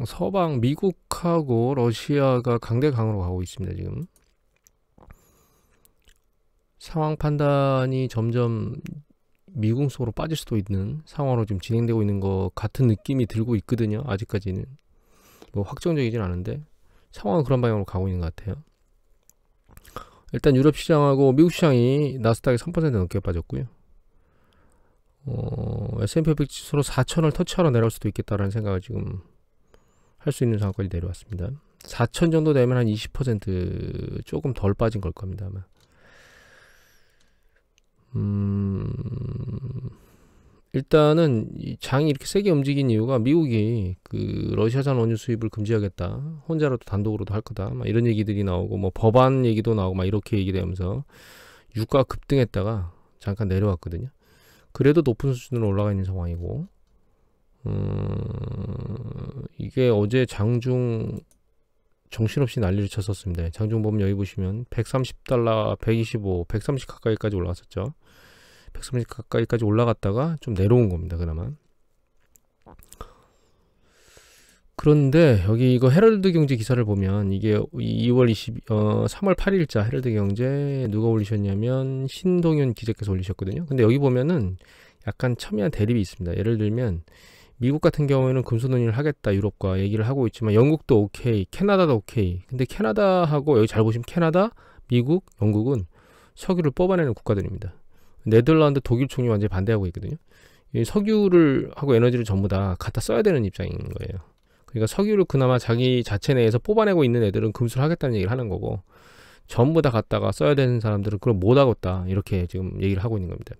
서방 미국하고 러시아가 강대강으로 가고 있습니다. 지금 상황 판단이 점점 미궁 속으로 빠질 수도 있는 상황으로 지금 진행되고 있는 것 같은 느낌이 들고 있거든요. 아직까지는 뭐 확정적이진 않은데 상황은 그런 방향으로 가고 있는 것 같아요. 일단 유럽 시장하고 미국 시장이 나스닥이 3% 넘게 빠졌고요. S&P 500 지수로 4천을 터치하러 내려올 수도 있겠다라는 생각을 지금 할 수 있는 상황까지 내려왔습니다. 4천 정도 되면 한 20% 조금 덜 빠진 걸 겁니다. 아마. 일단은 이 장이 이렇게 세게 움직인 이유가 미국이 그 러시아산 원유 수입을 금지하겠다, 혼자라도 단독으로도 할 거다, 막 이런 얘기들이 나오고 뭐 법안 얘기도 나오고 막 이렇게 얘기되면서 유가가 급등했다가 잠깐 내려왔거든요. 그래도 높은 수준으로 올라가 있는 상황이고, 이게 어제 장중 정신없이 난리를 쳤었습니다. 장중 보면 여기 보시면 130달러, 125, 130 가까이까지 올라갔었죠. 130 가까이까지 올라갔다가 좀 내려온 겁니다. 그나마. 그런데 여기 이거 헤럴드 경제 기사를 보면 이게 3월 8일자 헤럴드 경제 누가 올리셨냐면 신동윤 기자께서 올리셨거든요. 근데 여기 보면은 약간 첨예한 대립이 있습니다. 예를 들면 미국 같은 경우에는 금수 논의를 하겠다, 유럽과 얘기를 하고 있지만 영국도 오케이, 캐나다도 오케이. 근데 캐나다하고 여기 잘 보시면 캐나다, 미국, 영국은 석유를 뽑아내는 국가들입니다. 네덜란드, 독일 총리 완전히 반대하고 있거든요. 이 석유를 하고 에너지를 전부 다 갖다 써야 되는 입장인 거예요. 그러니까 석유를 그나마 자기 자체 내에서 뽑아내고 있는 애들은 금수를 하겠다는 얘기를 하는 거고, 전부 다 갖다가 써야 되는 사람들은 그걸 못 하겠다, 이렇게 지금 얘기를 하고 있는 겁니다.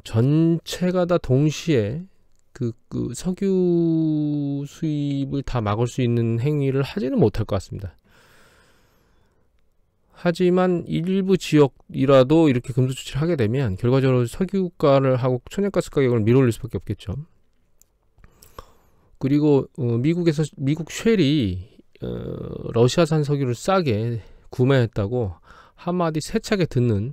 전체가 다 동시에 그 석유 수입을 다 막을 수 있는 행위를 하지는 못할 것 같습니다. 하지만 일부 지역이라도 이렇게 금수 조치를 하게 되면 결과적으로 석유가를 하고 천연가스 가격을 밀어올릴 수밖에 없겠죠. 그리고 미국 쉘이 러시아산 석유를 싸게 구매했다고 한마디 세차게 듣는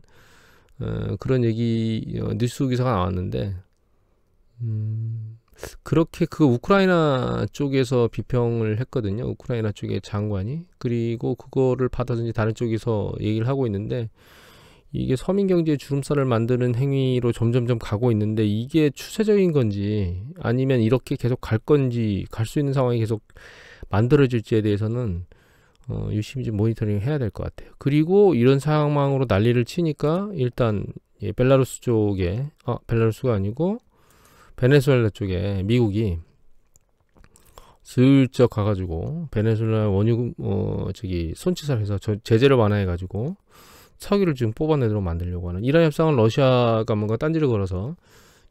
그런 얘기, 뉴스 기사가 나왔는데, 그렇게 그 우크라이나 쪽에서 비평을 했거든요. 우크라이나 쪽의 장관이. 그리고 그거를 받아서 이제 다른 쪽에서 얘기를 하고 있는데, 이게 서민 경제의 주름살을 만드는 행위로 점점점 가고 있는데, 이게 추세적인 건지 아니면 이렇게 계속 갈 건지, 갈 수 있는 상황이 계속 만들어질지에 대해서는 유심히 좀 모니터링 해야 될 것 같아요. 그리고 이런 상황으로 난리를 치니까 일단 벨라루스 쪽에, 벨라루스가 아니고 베네수엘라 쪽에 미국이 슬쩍 가가지고 베네수엘라 원유 손치사를 해서 제재를 완화해가지고 석유를 지금 뽑아내도록 만들려고 하는 이란 협상은 러시아가 뭔가 딴지를 걸어서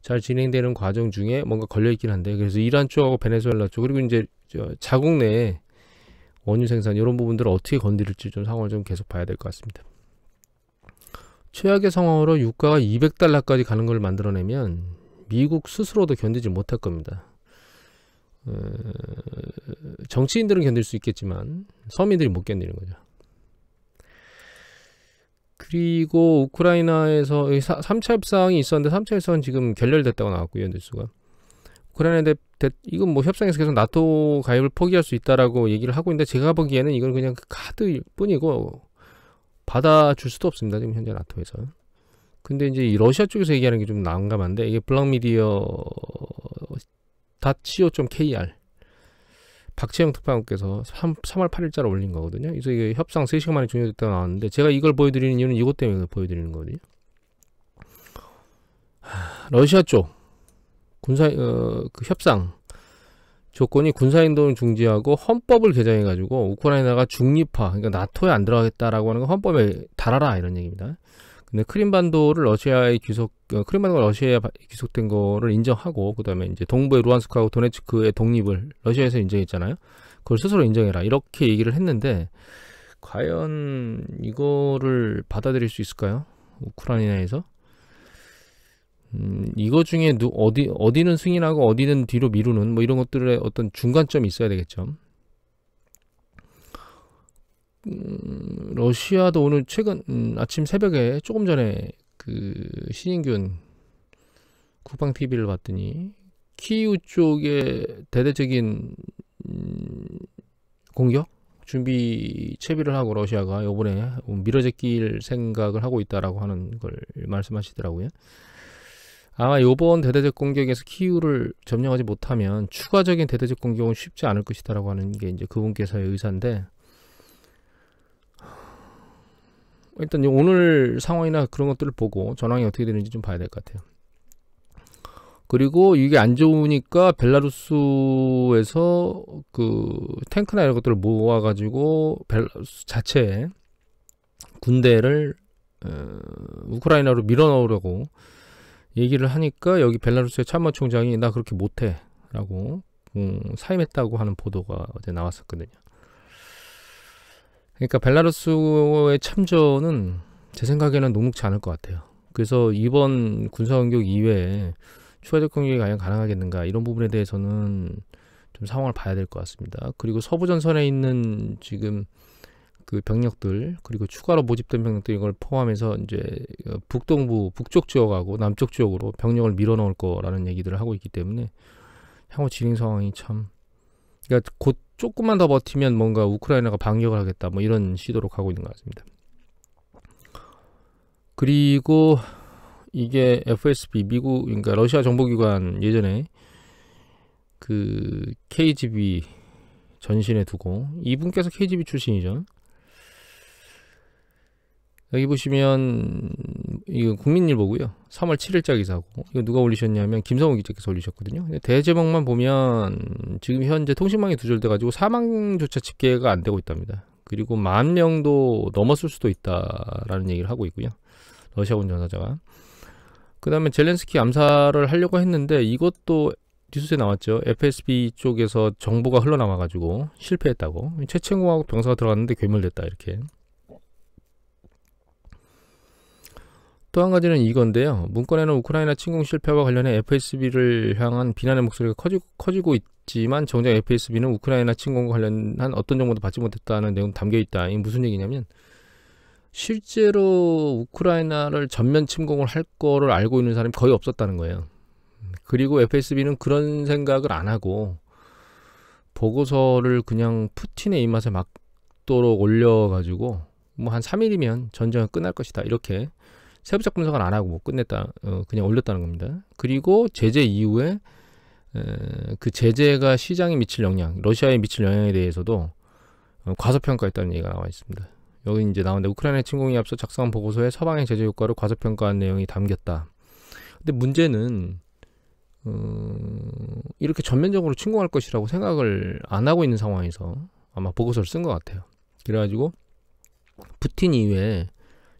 잘 진행되는 과정 중에 뭔가 걸려있긴 한데, 그래서 이란 쪽하고 베네수엘라 쪽, 그리고 이제 자국 내에 원유 생산 이런 부분들을 어떻게 건드릴지 좀 상황을 좀 계속 봐야 될 것 같습니다. 최악의 상황으로 유가가 200달러까지 가는 걸 만들어내면 미국 스스로도 견디지 못할 겁니다. 정치인들은 견딜 수 있겠지만 서민들이 못 견디는 거죠. 그리고 우크라이나에서 3차 협상이 있었는데 3차 협상은 지금 결렬됐다고 나왔고요. 뉴스가. 우크라이나 이건 뭐 협상에서 계속 나토 가입을 포기할 수 있다라고 얘기를 하고 있는데, 제가 보기에는 이건 그냥 그 카드일 뿐이고 받아줄 수도 없습니다. 지금 현재 나토에서. 근데 이제 이 러시아 쪽에서 얘기하는 게 좀 난감한데, 이게 블락미디어 .co.kr 박채영 특파원께서 3월 8일자로 올린 거거든요. 그래서 이게 협상 3시간 만에 종료됐다고 나왔는데, 제가 이걸 보여드리는 이유는 이것 때문에 보여드리는 거거든요. 러시아 쪽 그 협상 조건이 군사행동을 중지하고 헌법을 개정해가지고 우크라이나가 중립화, 그러니까 나토에 안 들어가겠다라고 하는 거 헌법에 달아라, 이런 얘기입니다. 근데 크림반도가 러시아에 귀속된 거를 인정하고, 그 다음에 이제 동부의 루안스크하고 도네츠크의 독립을 러시아에서 인정했잖아요. 그걸 스스로 인정해라, 이렇게 얘기를 했는데, 과연 이거를 받아들일 수 있을까요? 우크라이나에서? 이거 중에 어디는 승인하고 어디는 뒤로 미루는 뭐 이런 것들의 어떤 중간점이 있어야 되겠죠. 러시아도 오늘 최근 아침 새벽에 조금 전에 그 신인균 국방 TV를 봤더니 키이우 쪽에 대대적인 공격 준비 채비를 하고 러시아가 이번에 밀어제낄 생각을 하고 있다라고 하는 걸 말씀하시더라고요. 아마 이번 대대적 공격에서 키이우를 점령하지 못하면 추가적인 대대적 공격은 쉽지 않을 것이다라고 하는 게 이제 그분께서의 의사인데, 일단 오늘 상황이나 그런 것들을 보고 전황이 어떻게 되는지 좀 봐야 될 것 같아요. 그리고 이게 안 좋으니까 벨라루스에서 그 탱크나 이런 것들을 모아가지고 벨라루스 자체에 군대를 우크라이나로 밀어넣으려고 얘기를 하니까 여기 벨라루스의 참모총장이 나 그렇게 못해 라고 사임했다고 하는 보도가 어제 나왔었거든요. 그러니까 벨라루스의 참전은 제 생각에는 녹록지 않을 것 같아요. 그래서 이번 군사공격 이외에 추가적 공격이 과연 가능하겠는가, 이런 부분에 대해서는 좀 상황을 봐야 될 것 같습니다. 그리고 서부 전선에 있는 지금 그 병력들, 그리고 추가로 모집된 병력들, 이걸 포함해서 이제 북동부 북쪽 지역하고 남쪽 지역으로 병력을 밀어넣을 거라는 얘기들을 하고 있기 때문에 향후 진행 상황이 참, 그러니까 곧 조금만 더 버티면 뭔가 우크라이나가 반격을 하겠다, 뭐 이런 시도로 가고 있는 것 같습니다. 그리고 이게 FSB, 미국, 그러니까 러시아 정보기관, 예전에 그 KGB 전신에 두고, 이분께서 KGB 출신이죠. 여기 보시면 이거 국민일보고요. 3월 7일자 기사고, 이거 누가 올리셨냐면 김성우 기자께서 올리셨거든요. 대제목만 보면 지금 현재 통신망이 두절돼 가지고 사망조차 집계가 안 되고 있답니다. 그리고 10,000명도 넘었을 수도 있다라는 얘기를 하고 있고요. 러시아군 전사자가. 그 다음에 젤렌스키 암살을 하려고 했는데, 이것도 뉴스에 나왔죠. FSB 쪽에서 정보가 흘러나와가지고 실패했다고. 체첸공화국 병사가 들어갔는데 괴멸됐다, 이렇게. 또 한 가지는 이건데요. 문건에는 우크라이나 침공 실패와 관련해 FSB를 향한 비난의 목소리가 커지고 있지만, 정작 FSB는 우크라이나 침공과 관련한 어떤 정보도 받지 못했다는 내용 담겨있다. 이게 무슨 얘기냐면, 실제로 우크라이나를 전면 침공을 할 거를 알고 있는 사람이 거의 없었다는 거예요. 그리고 FSB는 그런 생각을 안 하고 보고서를 그냥 푸틴의 입맛에 맞도록 올려가지고 뭐 한 3일이면 전쟁은 끝날 것이다, 이렇게 세부적 분석을 안 하고 뭐 끝냈다, 그냥 올렸다는 겁니다. 그리고 제재 이후에 그 제재가 시장에 미칠 영향, 러시아에 미칠 영향에 대해서도 과소평가했다는 얘기가 나와 있습니다. 여기 이제 나오는데, 우크라이나 침공에 앞서 작성한 보고서에 서방의 제재 효과를 과소평가한 내용이 담겼다. 근데 문제는 이렇게 전면적으로 침공할 것이라고 생각을 안 하고 있는 상황에서 아마 보고서를 쓴 것 같아요. 그래가지고 푸틴 이외에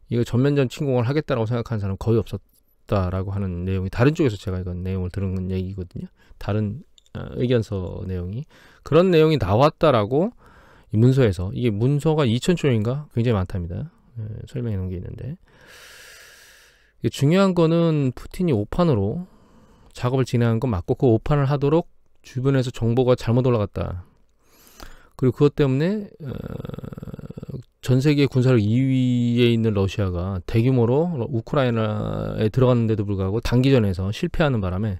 이거 전면전 침공을 하겠다라고 생각하는 사람은 거의 없었다라고 하는 내용이, 다른 쪽에서 제가 이건 내용을 들은 얘기거든요. 다른 의견서 내용이, 그런 내용이 나왔다라고 이 문서에서, 이게 문서가 2,000조인가 굉장히 많답니다. 설명해 놓은 게 있는데, 이게 중요한 거는 푸틴이 오판으로 작업을 진행한 건 맞고, 그 오판을 하도록 주변에서 정보가 잘못 올라갔다. 그리고 그것 때문에 전 세계 군사력 2위에 있는 러시아가 대규모로 우크라이나에 들어갔는데도 불구하고 단기전에서 실패하는 바람에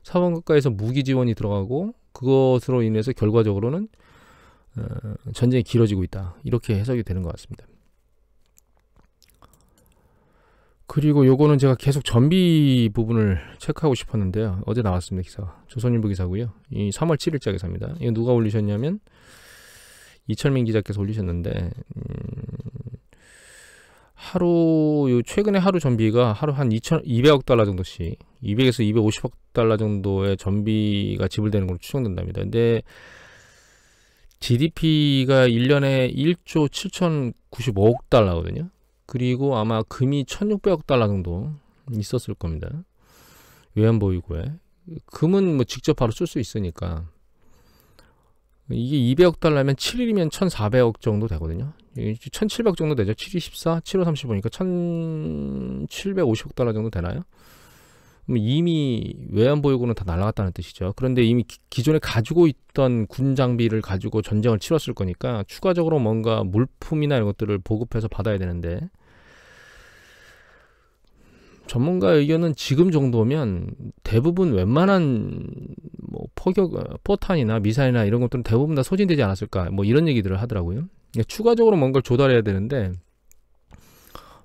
서방 국가에서 무기 지원이 들어가고, 그것으로 인해서 결과적으로는 전쟁이 길어지고 있다, 이렇게 해석이 되는 것 같습니다. 그리고 요거는 제가 계속 전비 부분을 체크하고 싶었는데요. 어제 나왔습니다, 기사가. 조선일보 기사고요. 이 3월 7일자 기사입니다. 이거 누가 올리셨냐면 이철민 기자께서 올리셨는데, 최근에 하루 전비가 하루 한 200억 달러 정도씩, 200에서 250억 달러 정도의 전비가 지불되는 걸로 추정된답니다. 근데 GDP가 1년에 1조 7,095억 달러거든요. 그리고 아마 금이 1,600억 달러 정도 있었을 겁니다. 외환보유고에. 금은 뭐 직접 바로 쓸 수 있으니까. 이게 200억 달러면 7일이면 1,400억 정도 되거든요. 1,700억 정도 되죠. 7이 14, 7호 35니까 1,750억 달러 정도 되나요? 이미 외환보유고는 다 날아갔다는 뜻이죠. 그런데 이미 기존에 가지고 있던 군 장비를 가지고 전쟁을 치렀을 거니까 추가적으로 뭔가 물품이나 이런 것들을 보급해서 받아야 되는데, 전문가 의견은 지금 정도면 대부분 웬만한 포탄이나 미사일이나 이런 것들은 대부분 다 소진되지 않았을까, 뭐 이런 얘기들을 하더라고요. 그러니까 추가적으로 뭔가를 조달해야 되는데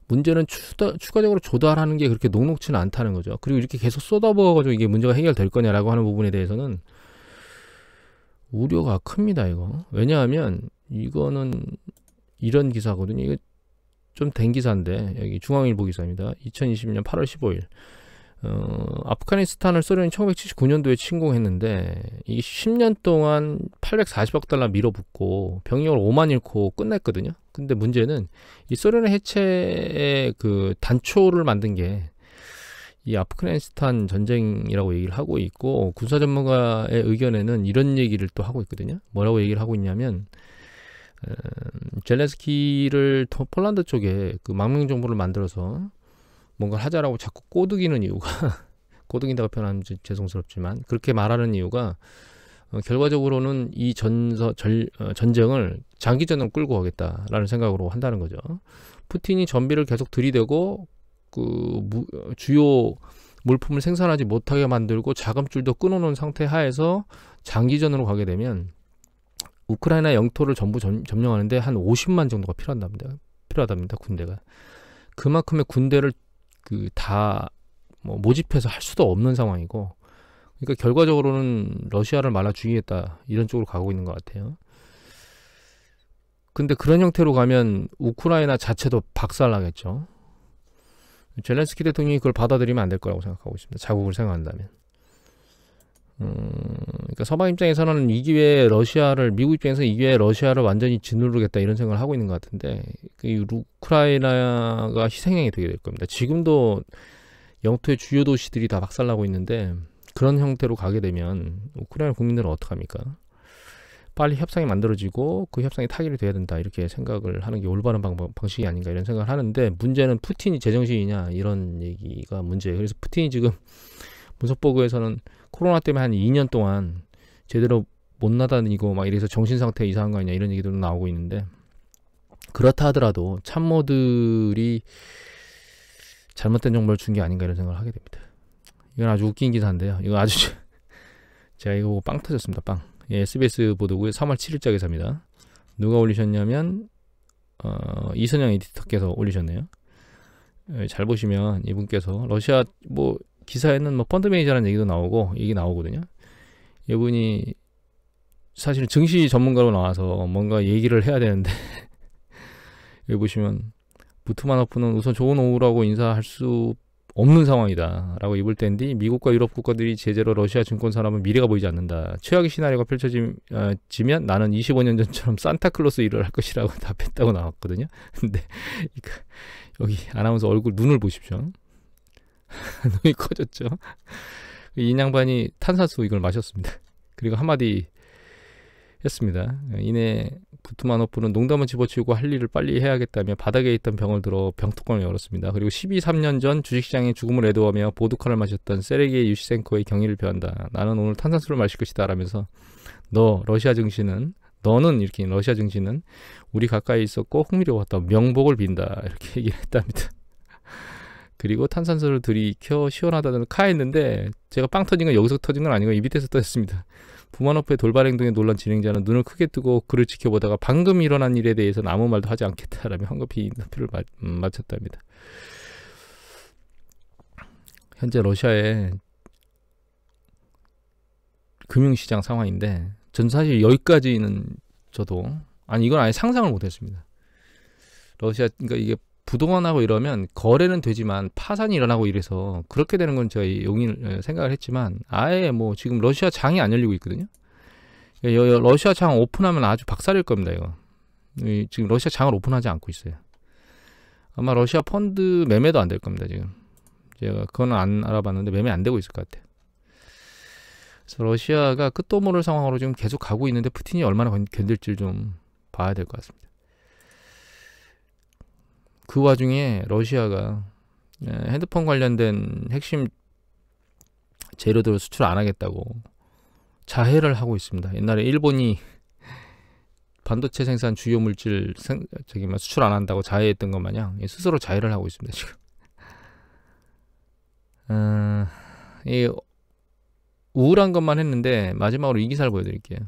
문제는 추가적으로 조달하는 게 그렇게 녹록지는 않다는 거죠. 그리고 이렇게 계속 쏟아부어가지고 이게 문제가 해결될 거냐라고 하는 부분에 대해서는 우려가 큽니다. 이거 왜냐하면 이거는 이런 기사거든요. 이게 좀 된 기사인데, 여기 중앙일보 기사입니다. 2020년 8월 15일 아프가니스탄을 소련이 1979년도에 침공했는데 이게 10년 동안 840억 달러 밀어붙고 병력을 5만 잃고 끝냈거든요. 근데 문제는 이 소련의 해체의 그 단초를 만든 게 이 아프가니스탄 전쟁이라고 얘기를 하고 있고, 군사 전문가의 의견에는 이런 얘기를 또 하고 있거든요. 뭐라고 얘기를 하고 있냐면 젤렌스키를 폴란드 쪽에 그 망명 정부를 만들어서 뭔가 하자라고 자꾸 꼬드기는 이유가 꼬드긴다고 표현하면 죄송스럽지만 그렇게 말하는 이유가 결과적으로는 이 전쟁을 장기전으로 끌고 가겠다라는 생각으로 한다는 거죠. 푸틴이 전비를 계속 들이대고 그 주요 물품을 생산하지 못하게 만들고 자금줄도 끊어놓은 상태 하에서 장기전으로 가게 되면 우크라이나 영토를 전부 점령하는데 한 50만 정도가 필요하답니다. 군대가. 그만큼의 군대를 다 모집해서 할 수도 없는 상황이고, 그러니까 결과적으로는 러시아를 말아 죽이겠다 이런 쪽으로 가고 있는 것 같아요. 근데 그런 형태로 가면 우크라이나 자체도 박살나겠죠. 젤렌스키 대통령이 그걸 받아들이면 안 될 거라고 생각하고 있습니다. 자국을 생각한다면. 그러니까 서방 입장에서는 이 기회에 미국 입장에서 이 기회에 러시아를 완전히 짓누르겠다 이런 생각을 하고 있는 것 같은데, 우크라이나가 희생양이 되게 될 겁니다. 지금도 영토의 주요 도시들이 다 박살나고 있는데 그런 형태로 가게 되면 우크라이나 국민들은 어떡합니까? 빨리 협상이 만들어지고 그 협상이 타결이 돼야 된다 이렇게 생각을 하는 게 올바른 방식이 아닌가 이런 생각을 하는데, 문제는 푸틴이 제정신이냐 이런 얘기가 문제예요. 그래서 푸틴이 지금 분석보고에서는 코로나 때문에 한 2년 동안 제대로 못 나다니고 막 이래서 정신상태 이상한 거 아니냐 이런 얘기도 나오고 있는데, 그렇다 하더라도 참모들이 잘못된 정보를 준 게 아닌가 이런 생각을 하게 됩니다. 이건 아주 웃긴 기사인데요. 이거 아주 제가 이거 보고 빵 터졌습니다. 빵. 예, SBS 보도국의 3월 7일자 기사입니다. 누가 올리셨냐면 이선영 에디터께서 올리셨네요. 잘 보시면 이분께서 러시아 기사에는 펀드 매니저라는 얘기도 나오고 얘기 나오거든요. 이분이 사실은 증시 전문가로 나와서 뭔가 얘기를 해야 되는데 여기 보시면 부트만호프는 우선 좋은 오후라고 인사할 수 없는 상황이다 라고 입을 땐 뒤 미국과 유럽 국가들이 제재로 러시아 증권 산업은 미래가 보이지 않는다. 최악의 시나리오가 펼쳐지면 나는 25년 전처럼 산타클로스 일을 할 것이라고 답했다고 나왔거든요. 근데 여기 아나운서 눈을 보십시오. 눈이 커졌죠. 이 양반이 탄산수 이걸 마셨습니다. 그리고 한마디 했습니다. 이내 부트만호프는 농담을 집어치우고 할 일을 빨리 해야겠다며 바닥에 있던 병을 들어 병뚜껑을 열었습니다. 그리고 3년 전 주식시장에 죽음을 애도하며 보드카를 마셨던 세르게이 유시센코의 경의를 표한다. 나는 오늘 탄산수를 마실 것이다 라면서 너는 이렇게 러시아 증시는 우리 가까이 있었고 흥미로웠다. 명복을 빈다. 이렇게 얘기를 했답니다. 그리고 탄산수를 들이켜 시원하다는 카했는데, 제가 빵 터진 건 여기서 터진 건 아니고 이 밑에서 터졌습니다. 부만호프의 돌발 행동에 놀란 진행자는 눈을 크게 뜨고 그를 지켜보다가 방금 일어난 일에 대해서는 아무 말도 하지 않겠다라며 황급히 인터뷰를 마쳤답니다. 현재 러시아의 금융시장 상황인데, 전 사실 여기까지는 이건 아예 상상을 못했습니다. 러시아, 그러니까 이게 부동산하고 이러면 거래는 되지만 파산이 일어나고 이래서 그렇게 되는 건 제가 생각을 했지만, 아예 지금 러시아 장이 안 열리고 있거든요. 러시아 장 오픈하면 아주 박살일 겁니다. 이거 지금 러시아 장을 오픈하지 않고 있어요. 아마 러시아 펀드 매매도 안 될 겁니다. 지금 제가 그건 안 알아봤는데 매매 안 되고 있을 것 같아요. 그래서 러시아가 끝도 모를 상황으로 지금 계속 가고 있는데 푸틴이 얼마나 견딜지 좀 봐야 될 것 같습니다. 그 와중에 러시아가 핸드폰 관련된 핵심 재료들을 수출 안 하겠다고 자해를 하고 있습니다. 옛날에 일본이 반도체 생산 주요 물질 수출 안 한다고 자해했던 것 마냥 스스로 자해를 하고 있습니다. 지금 이 우울한 것만 했는데 마지막으로 이 기사를 보여드릴게요.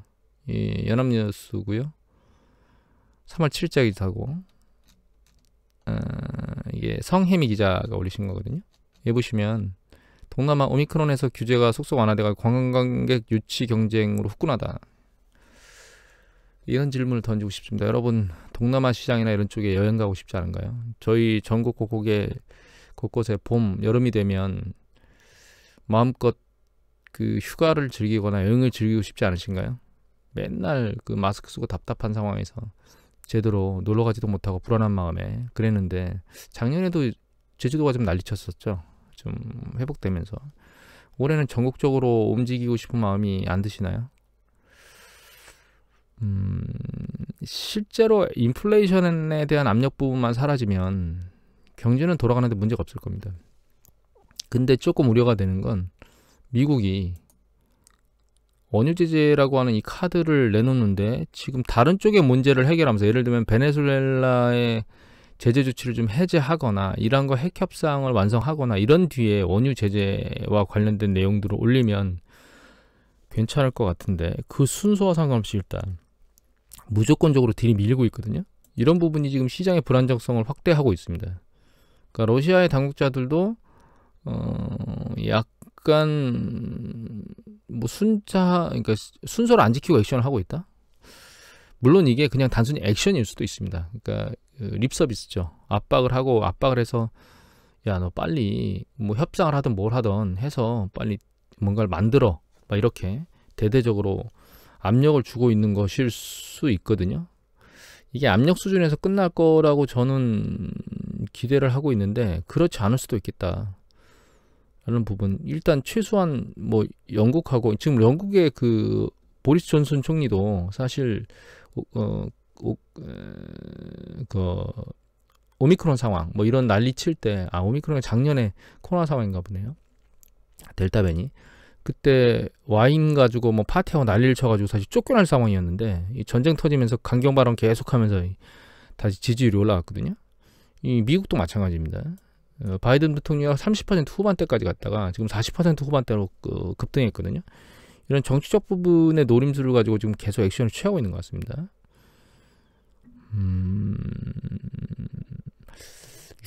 이 연합뉴스고요. 3월 7일자 기사고 이게 성혜미 기자가 올리신 거거든요. 여기 보시면 동남아 오미크론에서 규제가 속속 완화돼가 관광객 유치 경쟁으로 후끈하다. 이런 질문을 던지고 싶습니다. 여러분 동남아 시장이나 이런 쪽에 여행 가고 싶지 않은가요? 저희 전국 곳곳에 봄, 여름이 되면 마음껏 그 휴가를 즐기거나 여행을 즐기고 싶지 않으신가요? 맨날 그 마스크 쓰고 답답한 상황에서 제대로 놀러 가지도 못하고 불안한 마음에 그랬는데 작년에도 제주도가 좀 난리쳤었죠. 좀 회복되면서 올해는 전국적으로 움직이고 싶은 마음이 안 드시나요? 실제로 인플레이션에 대한 압력 부분만 사라지면 경제는 돌아가는데 문제가 없을 겁니다. 근데 조금 우려가 되는 건 미국이 원유 제재라고 하는 이 카드를 내놓는데 지금 다른 쪽의 문제를 해결하면서 예를 들면 베네수엘라의 제재 조치를 좀 해제하거나 이란과 핵 협상을 완성하거나 이런 뒤에 원유 제재와 관련된 내용들을 올리면 괜찮을 것 같은데 그 순서와 상관없이 일단 무조건적으로 딜이 밀리고 있거든요. 이런 부분이 지금 시장의 불안정성을 확대하고 있습니다. 그러니까 러시아의 당국자들도 약간 뭐 그러니까 순서를 안 지키고 액션을 하고 있다. 물론 이게 그냥 단순히 액션일 수도 있습니다. 그러니까 립 서비스죠. 압박을 해서 야 너 빨리 뭐 협상을 하든 뭘 하든 해서 빨리 뭔가를 만들어 막 이렇게 대대적으로 압력을 주고 있는 것일 수 있거든요. 이게 압력 수준에서 끝날 거라고 저는 기대를 하고 있는데 그렇지 않을 수도 있겠다 라는 부분. 일단 최소한 뭐 영국하고 지금 영국의 그 보리스 존슨 총리도 사실 그 오미크론 상황 뭐 이런 난리 칠 때 오미크론이 작년에 코로나 상황인가 보네요. 델타 변이. 그때 와인 가지고 뭐 파티하고 난리를 쳐가지고 사실 쫓겨날 상황이었는데 이 전쟁 터지면서 강경 발언 계속하면서 다시 지지율이 올라갔거든요. 이 미국도 마찬가지입니다. 바이든 대통령이 30% 후반대까지 갔다가 지금 40% 후반대로 급등했거든요. 이런 정치적 부분의 노림수를 가지고 지금 계속 액션을 취하고 있는 것 같습니다.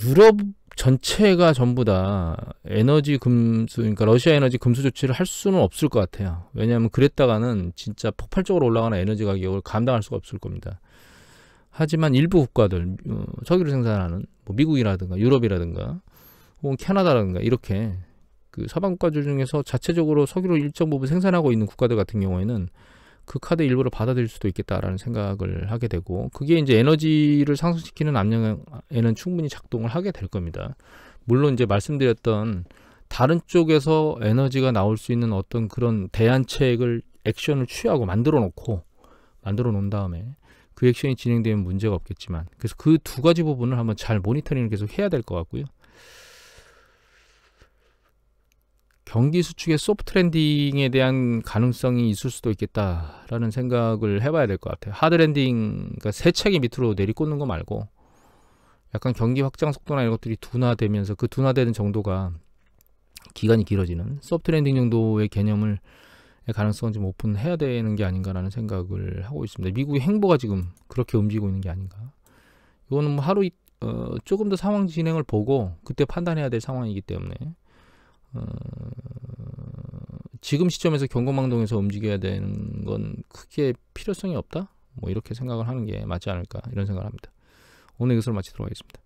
유럽 전체가 전부 다 에너지 금수, 그러니까 러시아 에너지 금수 조치를 할 수는 없을 것 같아요. 왜냐하면 그랬다가는 진짜 폭발적으로 올라가는 에너지 가격을 감당할 수가 없을 겁니다. 하지만 일부 국가들, 석유를 생산하는 뭐 미국이라든가 유럽이라든가 혹은 캐나다라든가 이렇게 그 서방 국가들 중에서 자체적으로 석유를 일정 부분 생산하고 있는 국가들 같은 경우에는 그 카드 일부를 받아들일 수도 있겠다라는 생각을 하게 되고 그게 이제 에너지를 상승시키는 압력에는 충분히 작동을 하게 될 겁니다. 물론 이제 말씀드렸던 다른 쪽에서 에너지가 나올 수 있는 어떤 그런 대안책을 액션을 취하고 만들어 놓은 다음에 그 액션이 진행되면 문제가 없겠지만 그래서 그 두 가지 부분을 한번 잘 모니터링을 계속 해야 될 것 같고요. 경기 수축의 소프트 랜딩에 대한 가능성이 있을 수도 있겠다라는 생각을 해봐야 될 것 같아요. 하드 랜딩, 그러니까 세차게 밑으로 내리꽂는 거 말고 약간 경기 확장 속도나 이런 것들이 둔화되면서 그 둔화되는 정도가 기간이 길어지는 소프트 랜딩 정도의 개념을 가능성은 좀 오픈해야 되는 게 아닌가라는 생각을 하고 있습니다. 미국의 행보가 지금 그렇게 움직이고 있는 게 아닌가. 이거는 뭐 하루 조금 더 상황 진행을 보고 그때 판단해야 될 상황이기 때문에 지금 시점에서 경고망동에서 움직여야 되는 건 크게 필요성이 없다? 뭐 이렇게 생각을 하는 게 맞지 않을까 이런 생각을 합니다. 오늘 이것으로 마치도록 하겠습니다.